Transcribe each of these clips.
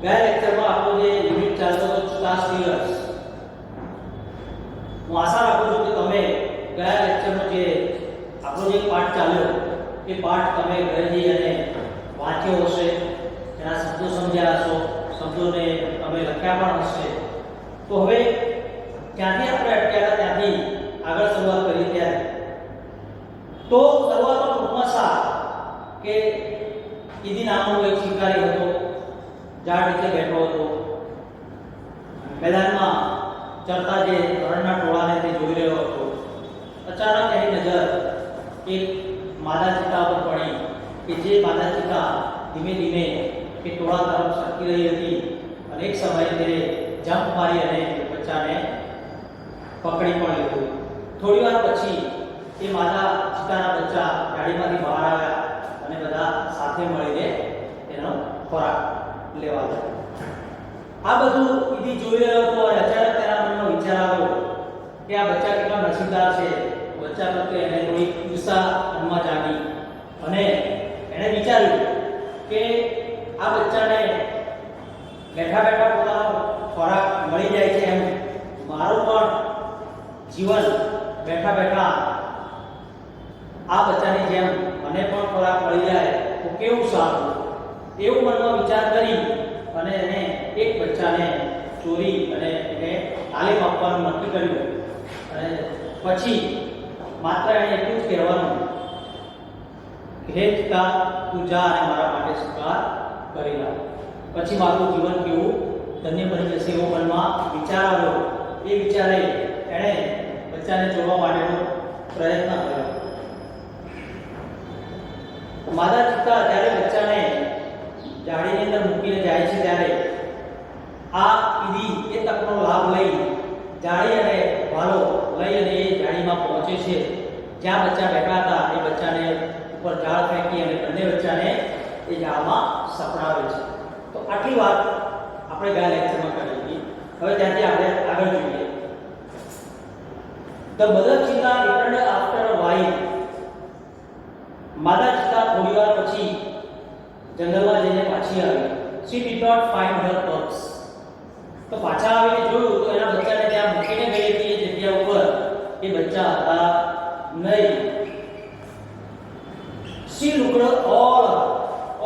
ગયા લેક્ચરમાં આપણો જે યુનિટ ચાલતો હતો સ્ટાર સ્ટીલર્સ, હું આશા રાખું છું કે તમે ગયા લેક્ચરનો જે આપણો જે પાઠ ચાલ્યો એ પાઠ તમે ઘરે જઈ અને વાંચ્યો હશે, એના શબ્દો સમજ્યા હશો, શબ્દોને તમે લખ્યા પણ હશે. તો હવે ક્યાંથી આપણે અટક્યા ત્યાંથી આગળ શરૂઆત કરી ત્યારે તો શરૂઆતમાં ટૂંકમાં સા કે ઈદી નામનો એક શિકારી હતો, ઝાડ નીચે બેઠો હતો. મેદાનમાં ચરતા જે હરણના ટોળાને તે જોઈ રહ્યો હતો. અચાનક એની નજર એક માદા ચિત્તા પર પડી કે જે માદા ચિત્તા ધીમે ધીમે એ ટોળા તરફ સરકી રહી હતી અને એક સમયે તેને જંપ મારી અને બચ્ચાને પકડી પણ લીધું. થોડી વાર પછી એ માદા ચિત્તાના બચ્ચા ગાડીમાંથી બહાર આવ્યા અને બધા સાથે મળીને તેનો ખોરાક લેવા લાગ્યા. આ બધું ઈદી જોઈ રહ્યો હતો અને અચાનક તેના મનમાં વિચાર આવ્યો કે આ બચ્ચા કેટલા નસીબદાર છે. બચ્ચા પ્રત્યે એને થોડી ઈર્ષા મનમાં જાગી અને એણે વિચાર્યું કે આ બચ્ચાને બેઠા બેઠા પોતાનો ખોરાક મળી જાય છે, એમ મારું પણ જીવન બેઠા બેઠા આ બચ્ચાની જેમ મને પણ ખોરાક મળી જાય તો કેવું સારું. એવું મનમાં વિચાર કરી અને એને એક બચ્ચાને ચોરી અને એને તાલીમ આપવાનું નક્કી કર્યું. અને પછી માત્ર એને એટલું જ કહેવાનું કે હે પિતા, તું જા અને મારા માટે શિકાર કરી લાવ, પછી મારું જીવન કેવું ધન્ય બની જશે એવો મનમાં વિચાર આવ્યો. એ વિચારે એણે બચ્ચાને ચોરવા માટેનો પ્રયત્ન કર્યો. માદા ચિત્તા જ્યારે બચ્ચાને જાળીની અંદર મૂકીને જાય છે ત્યારે આ ઈદી એ તકનો લાભ લઈ જાળી અને ભાલો લઈ અને એ જાળીમાં પહોંચે છે. જ્યાં બચ્ચા બેઠા હતા એ બચ્ચાને ઉપર જાળ ફેંકી અને બંને બચ્ચાને એ જાળમાં સપડાવે છે. તો આટલી વાત આપણે ગયા લેક્ચરમાં કરી હતી. હવે ત્યાંથી આપણે આગળ જોઈએ. The mother cheetah returned after a while. માદા ચિત્તા થોડી વાર પછી જંગલમાં જઈને પાછી આવી. She did not find her cubs. તો પાછા આવીને જોયું તો એના બચ્ચાને ત્યાં મૂકીને ગઈ હતી એ જગ્યા ઉપર એ બચ્ચા હતા નહીં. She looked all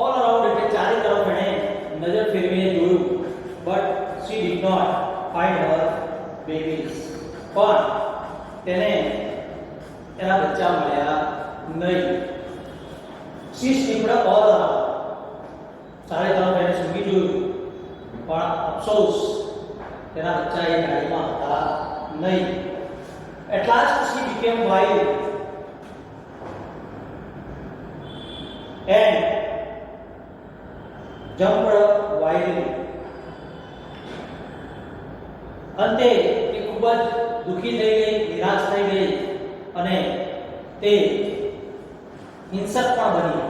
around, એટલે ચારે તરફ એણે નજર ફેરવીને જોયું. But she did not find her babies. પણ તેને એના બચ્ચા મળ્યા નહીં. She sniffed all around. ચારે તરફ એને સૂંઘી જોયું પણ અફસોસ તેના બચ્ચા એ ગાડીમાં હતા નહીં. At last she became wild and jumped wildly. અંતે એ ખૂબ જ દુઃખી થઈ ગઈ, નિરાશ થઈ ગઈ અને તે હિંસક પણ બની.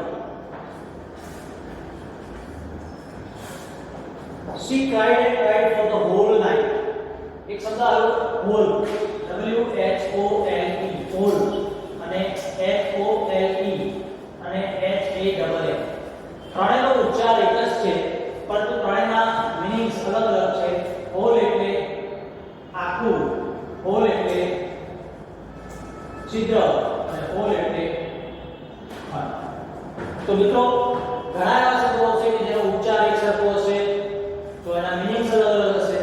She cried and cried for the whole night. એક શબ્દ આવ્યો whole, WHOLE, whole અને FOLE અને HALL. ત્રણેયનો ઉચ્ચાર એક જ છે પરંતુ ત્રણેયના મીનિંગ્સ અલગ અલગ છે. whole એટલે આખું, whole એટલે છિદ્ર અને whole એટલે ખંડ. તો મિત્રો ઘણા એવા શબ્દો છે કે જેનો ઉચ્ચાર એક સરખો હશે તો એના મીનિંગ્સ અલગ અલગ હશે.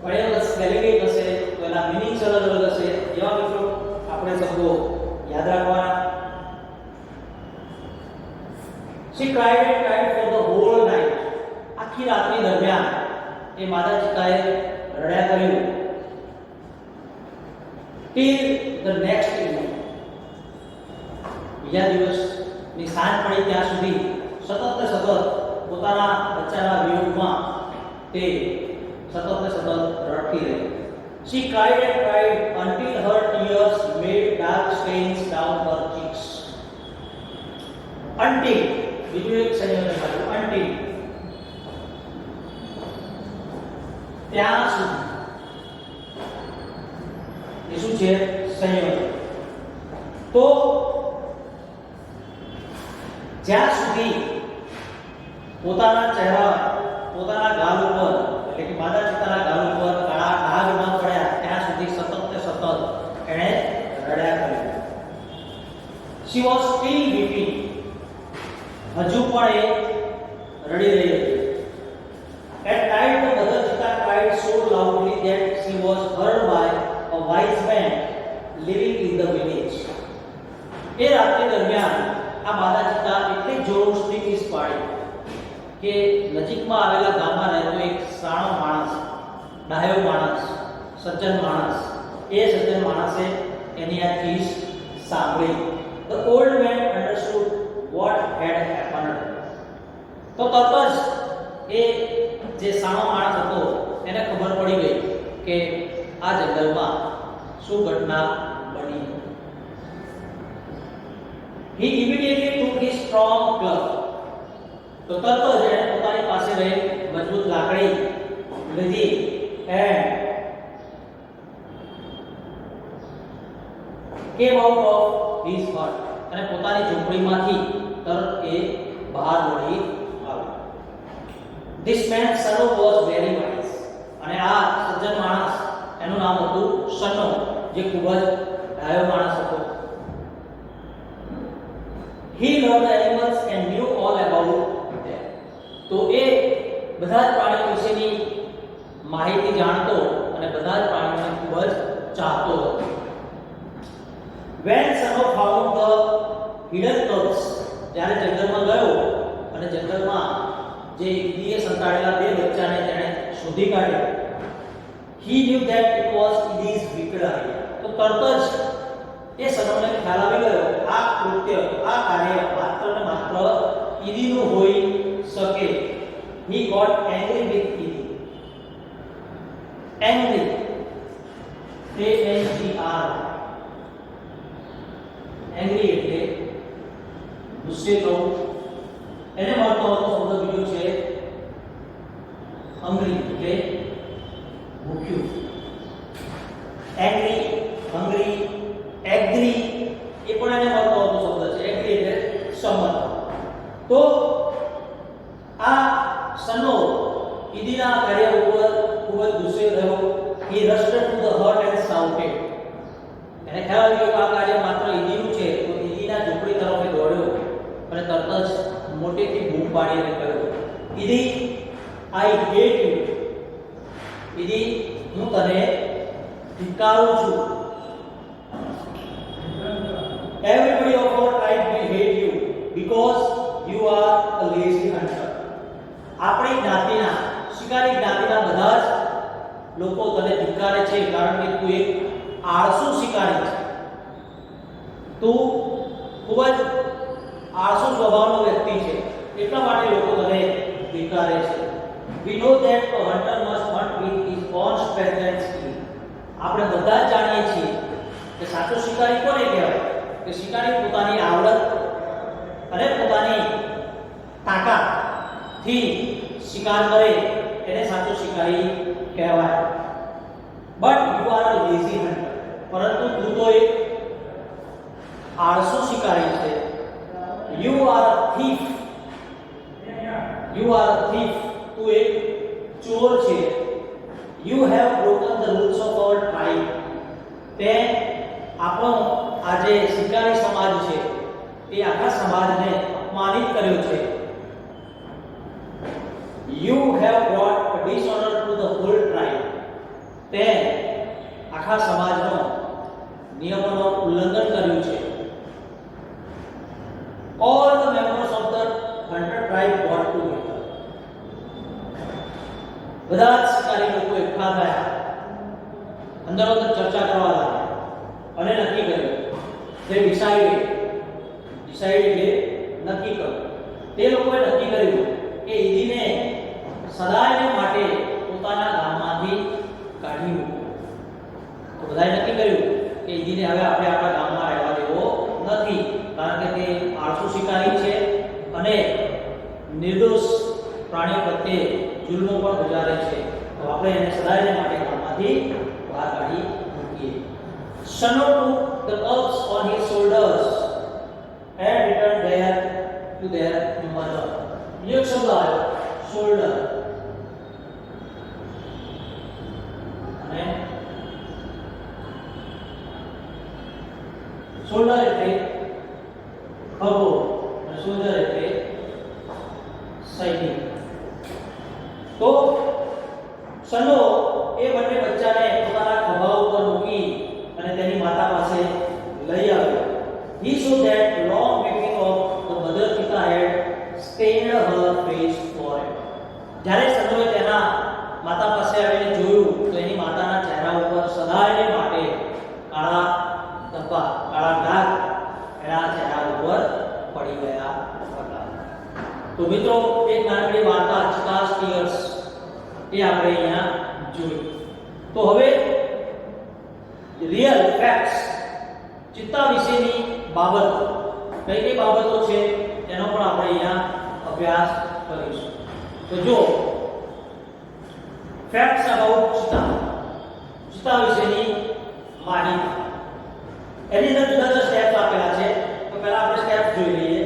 ઘણી વખત સ્પેલિંગ એક હશે તો એના મીનિંગ્સ અલગ અલગ હશે. એવા મિત્રો આપણે શબ્દો યાદ રાખવાના. She cried and cried for the whole night. આખી રાત્રિ દરમિયાન એ માદા ચિત્તાએ રડ્યા કર્યું. Till the next evening. બીજા દિવસની સાંજ પડી ત્યાં સુધી સતત ને સતત પોતાના બચ્ચાના વિયોગમાં તે સતત ને સતત રડતી રહી. She cried and cried until her tears made dark stains down her cheeks. Until, બીજું એક સંયોજન આવ્યું, until, ત્યાં સુધી. એ શું છે? સંયોજન. તો જ્યાં સુધી પોતાના ચહેરા પોતાના ગાલ ઉપર એટલે કે માદા ચિત્તાના ગાલ ઉપર કાળા ડાઘ ન પડ્યા ત્યાં સુધી સતત ને સતત એણે રડ્યા કર્યું. She was still weeping. હજુ પણ એ રડી રહી હતી. At night the mother cheetah cried so loudly that she was heard by a wise man living in the village. એ રાત્રિ દરમિયાન આ માદા ચિત્તા એટલી જોરથી ચીસ પાડી કે નજીકમાં આવેલા ગામમાં રહેતો એક સાણો માણસ, ડાહ્યો માણસ, સજ્જન માણસ, એ સજ્જન માણસે એની આ ચીસ સાંભળી. The old man understood what had happened. તો તરત જ એ જે સાણો માણસ હતો એને ખબર પડી ગઈ કે આ જંગલમાં શું ઘટના બની. He immediately took his strong club. તો તરત જ એણે પોતાની પાસે રહેલી મજબૂત લાકડી લીધી and came out of his hut. અને પોતાની ઝૂંપડીમાંથી તરત એ બહાર દોડી આવ્યો. This man Sano was very wise. અને આ સજ્જન માણસ એનું નામ હતું સનો, જે ખૂબ જ ડાયો માણસ હતો. He loved animals and knew all about them. તો એ બધા જ પ્રાણીઓ વિશેની માહિતી જાણતો અને બધા જ પ્રાણીઓને ખૂબ જ ચાહતો હતો. When Sano found the hidden cubs, જ્યારે જંગલમાં ગયો અને જંગલમાં જે ઈદીએ સંતાડેલા બે બચ્ચાને તેણે શોધી કાઢ્યા, he knew that it was Idi's wicked idea. તો તરત જ એ સનોને ખ્યાલ આવી ગયો આ કૃત્ય, આ કાર્ય માત્ર ને માત્ર ઈદીનું હોઈ શકે. He got angry with Idi. Angry, A-N-G-R, angry એટલે ગુસ્સે થવું. એને મળતો હતો શબ્દ બીજો છે hungry એટલે ભૂખ્યું. angry, hungry, agree એ પણ એને મળતો હતો શબ્દ છે. agree એટલે સંમત. તો આ સનો ઈદીના કાર્ય ઉપર ખૂબ જ ગુસ્સે થયો. he rushed to the hut and shouted. એને ખ્યાલ આવ્યો કે આ કાર્ય માત્ર ઈદીનું છે, તો ઈદીના ઝૂંપડી તરફ દોડ્યો અને તરત જ મોટેથી બૂમ પાડી અને કહ્યું, ઈદી, આઈ હેટ યુ. ઈદી, હું તને ધિક્કારું છું. Everybody of our tribe will hate you because you are a lazy hunter. આપણી જ્ઞાતિના, શિકારી જ્ઞાતિના બધા જ લોકો તને ધિક્કારે છે કારણ કે તું એક આળસુ શિકારી છે. તું ખૂબ જ આળસુ સ્વભાવનો વ્યક્તિ છે, એટલા માટે લોકો તને ધિક્કારે છે. We know that a hunter must hunt with his own strength and skill. આપણે બધા જ જાણીએ છીએ કે સાચો શિકારી કોને કહેવાય? કે શિકારી પોતાની આવડત અને પોતાની તાકાતથી શિકાર કરે એને સાચો શિકારી કહેવાય. But you are a lazy hunter. પરંતુ તું તો એક આળસુ શિકારી છે. You are a thief. You are a thief. તું એક ચોર છે. You have broken the rules of our tribe. તે આપણો આ જે શિકારી સમાજ છે એ આખા સમાજને અપમાનિત કર્યો છે. You have brought dishonour to the whole tribe. તે આખા સમાજનો નિયમોનો ઉલ્લંઘન કર્યું છે. All the members of the hunter tribe got together. બધા જ શિકારી લોકો એકઠા થયા, અંદરો અંદર ચર્ચા કરવા લાગ્યા અને નક્કી કર્યું. તે ડિસાઇડ એટલે નક્કી કર્યું. તે લોકોએ નક્કી કર્યું કે ઈદીને સદાયને માટે પોતાના ગામમાંથી કાઢી મૂકો. તો બધાએ નક્કી કર્યું કે ઈદીને હવે આપણે આપણા ગામમાં રહેવા દેવો નથી, કારણ કે તે આળસુ શિકારી છે અને નિર્દોષ પ્રાણીઓ પ્રત્યે જુલ્મો પણ ગુજારે છે. તો આપણે એને સદાયને માટે ગામમાંથી બહાર કાઢી મૂકીએ. Sano took the cubs on his shoulders and returned there to their mother. એક શબ્દ આવ્યો, shoulder. શોલ્ડર એટલે ખભો અને શોલ્ડર એટલે સાઈડિંગ. તો સનો એ બંને બચ્ચાને પોતાના ખભા ઉપર મૂકી અને તેની માતા પાસે લઈ આવ્યો. He saw that long weeping of the mother cheetah had stained her face forever. જ્યારે સનોએ તેના માતા પાસે આવીને જોયું તો એની માતાના ચહેરા ઉપર સદાય માટે કાળા ધબ્બા, કાળા ડાઘ એના ચહેરા ઉપર પડી ગયા હતા. તો મિત્રો એક નાનકડી વાર્તા ચીતા's tears એ આપણે અહીંયા જોઈ. તો હવે રિયલ ફેક્ટ્સ ચિત્તા વિશેની બાબતો કઈ કઈ બાબતો છે એનો પણ આપણે અહીંયા અભ્યાસ કરીશું. તો જો ફેક્ટ્સ અબાઉટ ચિત્તા વિશેની માહિતી. એની અંદર જુદા જુદા સ્ટેપ્સ આપેલા છે. તો પહેલા આપણે સ્ટેપ્સ જોઈ લઈએ.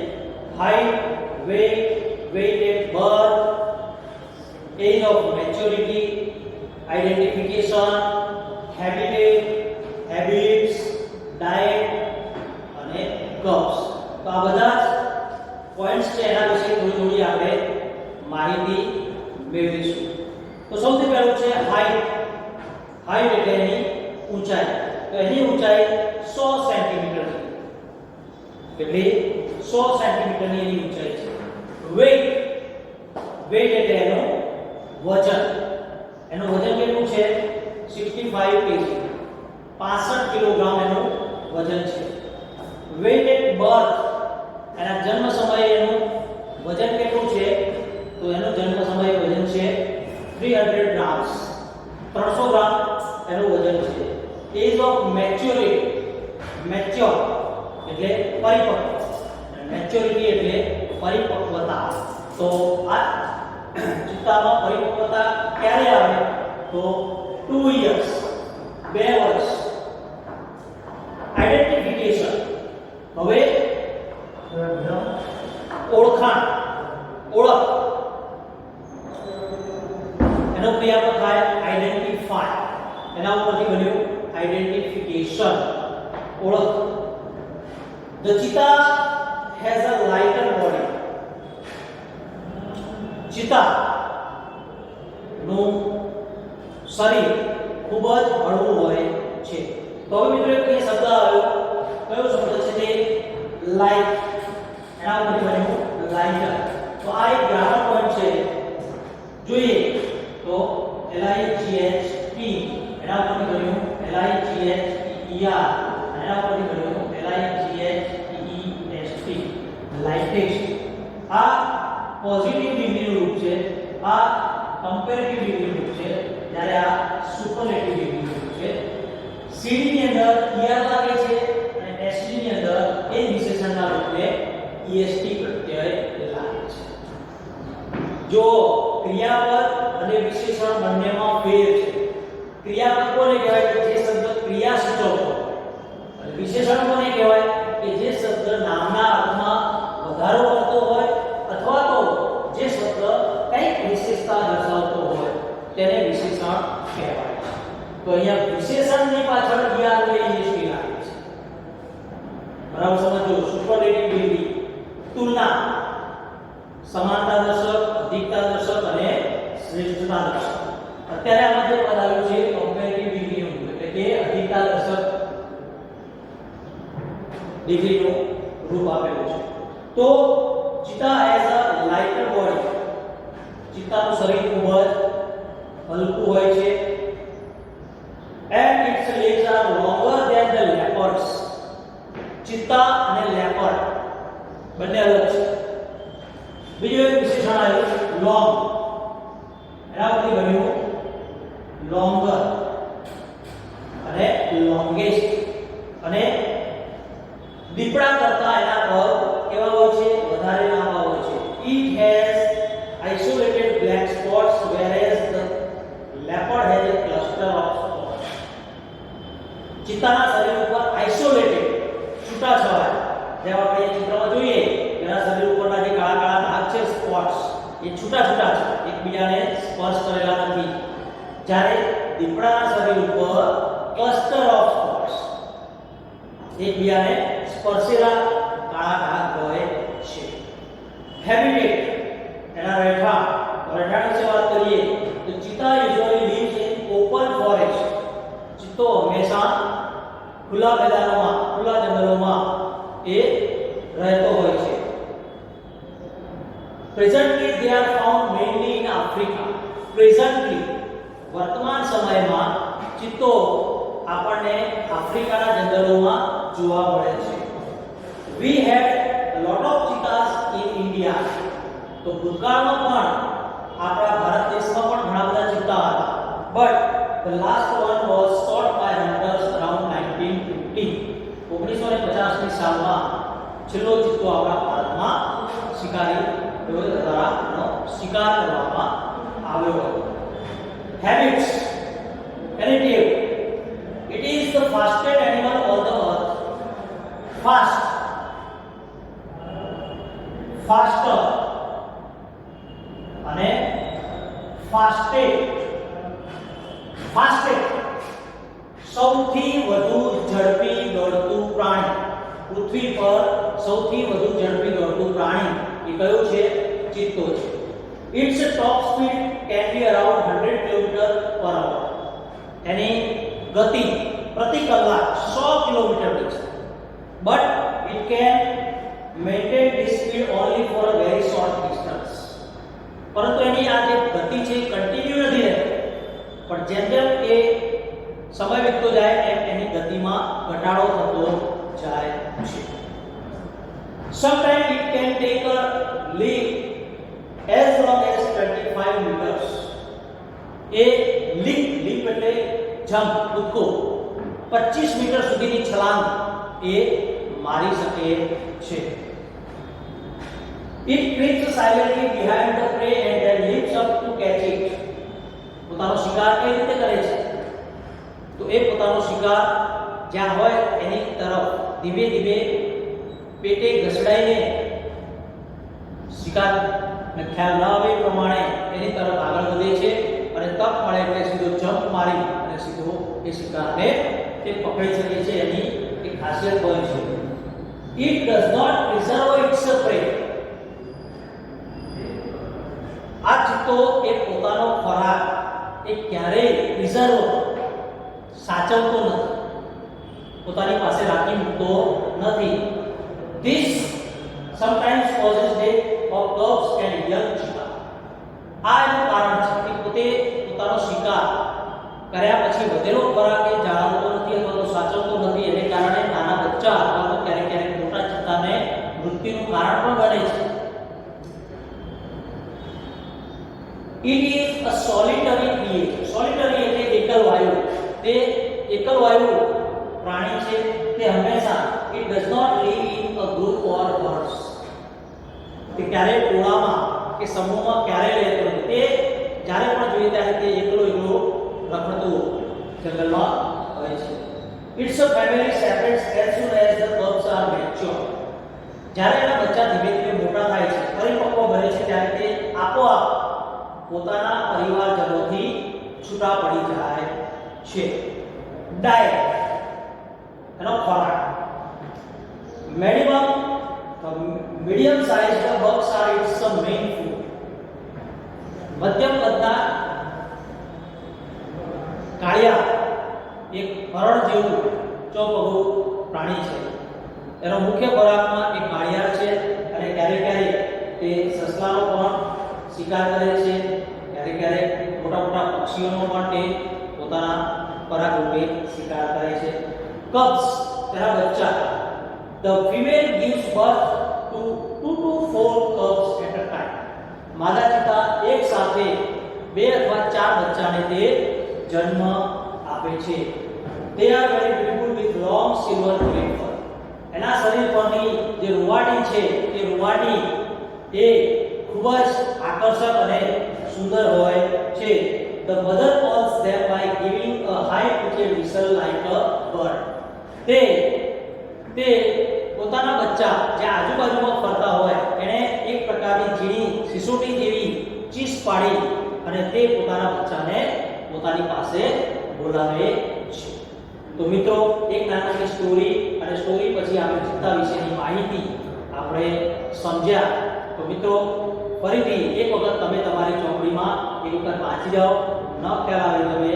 Height, weight, weight at birth, age of maturity, identification, habitat, habits, diet અને cubs. તો આ બધા પોઈન્ટ્સ છે એના વિશે થોડી આપણે માહિતી મેળવીશું. તો સૌથી પહેલું છે હાઈટ. હાઈટ એટલે એની ઊંચાઈ. તો એની ઊંચાઈ 100 સેન્ટીમીટર છે. એટલે 100 સેન્ટીમીટરની એની ઊંચાઈ છે. વેટ, વેટ એટલે એનું વજન. એનું વજન કેટલું છે? 65 kg, 65 કિલોગ્રામ એનું વજન છે. વેટ એટ બર્થ, એના જન્મ સમયે એનું વજન કેટલું છે? તો એનું જન્મ સમયે વજન છે 300 ગ્રામ્સ, 300 ગ્રામ એનું વજન છે. એજ ઓફ મેચ્યોરિટી, મેચ્યોર એટલે પરિપક્વ, મેચ્યોરિટી એટલે પરિપક્વતા. તો આ ચિત્તામાં પરિપક્વતા ક્યારે આવે? તો 2 years, 2 વર્ષ. આઈડેન્ટિફિકેશન, હવે ઓળખાણ, ઓળખ, એનો ક્રિયાપદ થાય આઈડેન્ટિફાય. એના ઉપરથી બન્યું આઈડેન્ટિફિકેશન, ઓળખ. The cheetah has a lighter body. ચિત્તા નું શરીર ખૂબ જ હળવું હોય છે. તો હવે મિત્રો એક શબ્દ આવ્યો. કયો શબ્દ છે તે? લાઇટ. એના ઉપરથી બન્યું લાઇટર. તો આ એક ગ્રામર પોઈન્ટ છે. જોઈએ તો LIGHT, એના ઉપરથી બન્યું LIGHTER, એના ઉપરથી બન્યું LIGHTEST, લાઇટેસ્ટ. આ પોઝિટિવ ડિગ્રીનું રૂપ છે, આ કમ્પેરેટિવ ડિગ્રીનું રૂપ છે, જ્યારે આ સુપરલેટિવ ડિગ્રીનું રૂપ છે. CD ની અંદર ER લાગે છે અને ST ની અંદર એ વિશેષણના રૂપે EST પ્રત્યય લાગે છે. જો ક્રિયાપદ અને વિશેષણ બંનેમાં ફેર છે. ક્રિયાપદ કોને કહેવાય? કે જે શબ્દ ક્રિયા સૂચવતો હોય. અને વિશેષણ કોને કહેવાય? કે જે શબ્દ નામના અર્થમાં વધારો કરતો હોય અથવા તો જે શબ્દ કંઈક વિશેષતા દર્શાવતો હોય તેને વિશેષણ કહેવાય છે. તો અહીંયા વિશેષણની પાછળ ER અને EST લાગે છે. બરાબર સમજો. સુપરલેટિવ ડિગ્રી, તુલના, સમાનતા દર્શક, અધિકતા દર્શક અને શ્રેષ્ઠતા દર્શક. અત્યારે આમાં જે પદ આવ્યું છે કમ્પેરેટિવ ડિગ્રીનું, એટલે કે અધિકતા દર્શક ડિગ્રીનું રૂપ આપેલું છે. તો ચિત્તા હેઝ અ લાઇટર બોડી. ચિત્તાનું શરીર ખૂબ જ હલકું હોય છે. and its legs are longer than the leopards. ચિત્તા અને લેપર્ડ બંને અલગ છે. બીજું એક વિશેષણ આવ્યું લોંગ. એના પરથી બન્યું લોંગર અને લોંગેસ્ટ. અને દીપડા કરતા એના પગ કેવા હોય છે? વધારે લાંબા હોય છે. It has isolated black spots whereas the leopard has a cluster of spots. ચિત્તાના શરીર ઉપર આઇસોલેટેડ, છૂટાછવાયા, જેમ આપણે ચિત્રમાં જોઈએ એના શરીર ઉપરના જે કાળા કાળા ભાગ છે સ્પોટ્સ, એ છૂટા છૂટા છે, એકબીજાને સ્પર્શ કરેલા નથી. જ્યારે દીપડાના શરીર ઉપર ક્લસ્ટર ઓફ સ્પોટ્સ, એકબીજાને સ્પર્શેલા કાળા ડાઘ હોય છે. હેબિટેટ એના રહેઠાણ વિશે વાત કરીએ તો cheetah usually lives in open forest. ચિત્તો હંમેશા ખુલ્લા મેદાનોમાં, ખુલ્લા જંગલોમાં એ રહેતો હોય છે. Presently they are found mainly in Africa. Presently વર્તમાન સમયમાં ચિત્તો આપણને આફ્રિકાના જંગલોમાં જોવા મળે છે. We had a lot of cheetahs in India. તો ભૂતકાળમાં પણ આપણા ભારત દેશમાં પણ ઘણા બધા ચિત્તા હતા. But the last one was shot by hunters around 1950. 1950 ની સાલમાં છેલ્લો ચિત્તો આપણા ભારતમાં શિકારી દ્વારા શિકાર કરવામાં આવ્યો હતો. Habits. Relative. It is the fastest animal on the earth. Fast. Faster. અને fastest. Fastest. સૌથી વધુ ઝડપી દોડતું પ્રાણી. પૃથ્વી પર સૌથી વધુ ઝડપી દોડતું પ્રાણી એ કયું છે? ચિત્તો છે. Its top speed can be around 100 km/h. એની ગતિ પ્રતિ કલાક 100 કિલોમીટર છે. But it can maintain this speed only for a very short distance. પરંતુ એની આ જે ગતિ છે કન્ટિન્યુ નથી રહેતી, પણ જેમ જેમ એ સમય વીતતો જાય એમ એની ગતિમાં ઘટાડો થતો જાય છે. Sometimes it can take a leap as long as 25 meters. A leap એટલે જમ્પ, કૂદકો 25 મીટર સુધીની છલાંગ એ મારી શકે છે. It creeps silently behind the prey and then leaps up to catch it. પોતાનો શિકાર કઈ રીતે કરે છે? તો એ પોતાનો શિકાર જ્યાં હોય એની તરફ ધીમે ધીમે પેટે ઘસડાઈને શિકારને ખ્યાલ ન આવે પ્રમાણે એની તરફ આગળ વધે છે અને તક મળે એટલે સીધો જમ્પ મારી અને સીધો એ શિકારને તે પકડી શકે છે. એની એક ખાસિયત હોય છે. It does not preserve its prey. આ ચિત્તો એ પોતાનો ખોરાક એ ક્યારેય પ્રિઝર્વ સાચવતો નથી, પોતાની પાસે રાખી મૂકતો નથી. This sometimes causes death of cubs and young cheetah. આ એનું કારણ છે કે પોતે પોતાનો શિકાર કર્યા પછી વધેલો ખોરાક એ જાળવતો નથી અથવા તો સાચવતો નથી. એને કારણે નાના બચ્ચા અથવા તો ક્યારેક ક્યારેક મોટા ચિત્તાને મૃત્યુનું કારણ પણ બને છે. It is a solitary creature. Solitary એટલે એકલ વાયુ. તે એકલ વાયુ પ્રાણી છે. તે હંમેશા it does not live in a group or herds. તે ક્યારે ટોળામાં કે સમૂહમાં ક્યારે રહેતો નથી. તે જ્યારે પણ જોઈએ ત્યારે તે એકલો રખડતો જંગલમાં હોય છે. Its a family separates as soon as the cubs are mature. જ્યારે એના બચ્ચા ધીમે ધીમે મોટા થાય છે, પરિપક્વ બને છે, ત્યારે તે આપોઆપ પોતાના પરિવારજનોથી છૂટા પડી જાય છે. ડાયટ એનો ખોરાક. medium sized bugs are its main food. મધ્યમ કદના કાળિયા એક હરણ જેવું ચોપગું પ્રાણી છે. એનો મુખ્ય ખોરાકમાં એક કાળિયાર છે અને ક્યારેક ક્યારેક તે સસલાનો પણ શિકાર કરે છે. ક્યારેક ક્યારેક મોટા મોટા પક્ષીઓનો પણ તે પોતાના ખોરાક રૂપે શિકાર કરે છે. cubs તેના બચ્ચા. The female gives birth to 2 to 4 cubs at a time. માદા ચિત્તા એક સાથે 2 અથવા 4 બચ્ચાને તે જન્મ આપે છે. They are very beautiful with long silver black fur. એના શરીર પરની જે રૂવાટી છે તે રૂવાટી એ ખૂબ જ આકર્ષક અને સુંદર હોય છે. The mother calls them by giving a high pitched whistle like a bird. તે પોતાના બચ્ચા જે આજુબાજુમાં ફરતા હોય એને એક પ્રકારની ઝીણી સિસોટી જેવી ચીસ પાડી અને તે પોતાના બચ્ચાને પોતાની પાસે બોલાવે છે. તો મિત્રો એક નાનકડી સ્ટોરી અને સ્ટોરી પછી આપણે ચિત્તા વિશેની માહિતી આપણે સમજ્યા. તો મિત્રો ફરીથી એક વખત તમે તમારી ચોપડીમાં એક વખત વાંચી જાઓ, ન ખ્યાલ આવે તમે